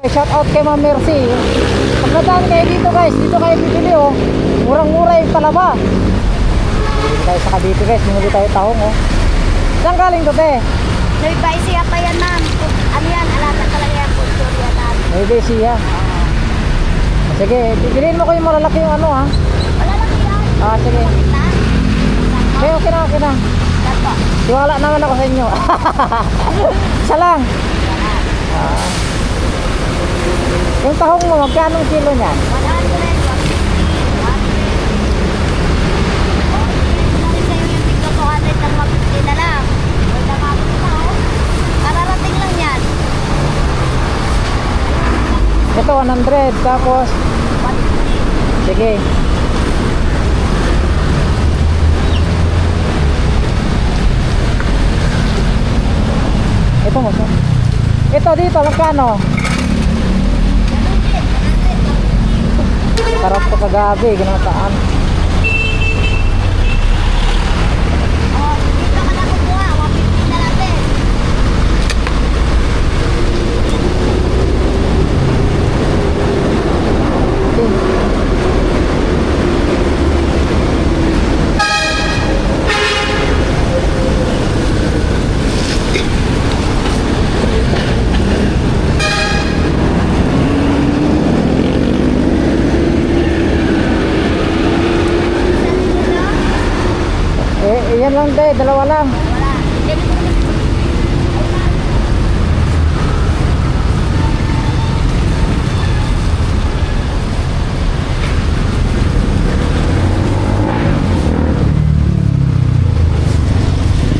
shout out kay Ma'am Mercy. Pag nadaan kayo dito guys, dito kayo bibili oh. Murang-mura yung talaba. Dito tayo sa Cavite guys, bumili tayo tahong oh. Saan galing to te? Nueva Ecija pa yan, ma'am. Ano yan? Alata talaga yan. Kultur yan natin. Nueva Ecija. Sige, pipiliin mo ko yung malalaki yung ano ha. Malalaki yan. Sige. Okay, okay na, okay na. Dato. Tiwala naman ako sa inyo. Isa lang. Yung tahong mo, magkano kilo niyan? 100. Ito 100 tapos sige. Ito mo. Ito dito magkano? Sarap to kagabi, ginataan. Dito ka na kukuha. 150 na natin. Yan lang day, dalawa lang. Wala.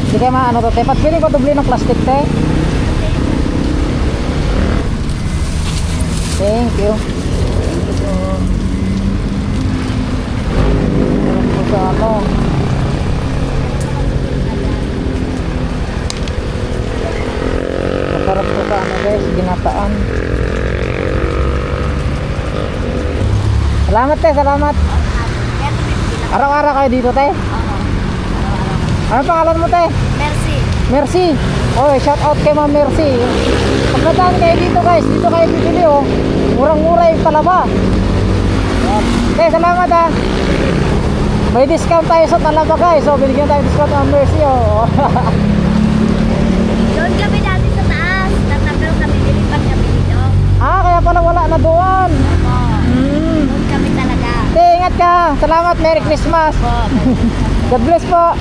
Hindi kayo maano to te. Pagpiling ko dubli ng plastic te. Thank you. Ano? Masarap po sa ano guys, ginataan. Salamat te, salamat. Araw-araw kayo dito te? Ano pangalan mo te? Mercy. Mercy. Oh, shout out kay Ma'am Mercy. Pag nadaan kayo dito guys, dito kayo bibili oh. Murang-mura yung talaba. Te, salamat ah. May discount tayo sa talaba guys. So binigyan tayo discount Ma'am Mercy oh. Doon kami dati sa taas. Tatagal kami, dilipat kami dito. Kaya pala wala na doon. Doon kami talaga. Te, ingat ka. Salamat, Merry Christmas. God bless po.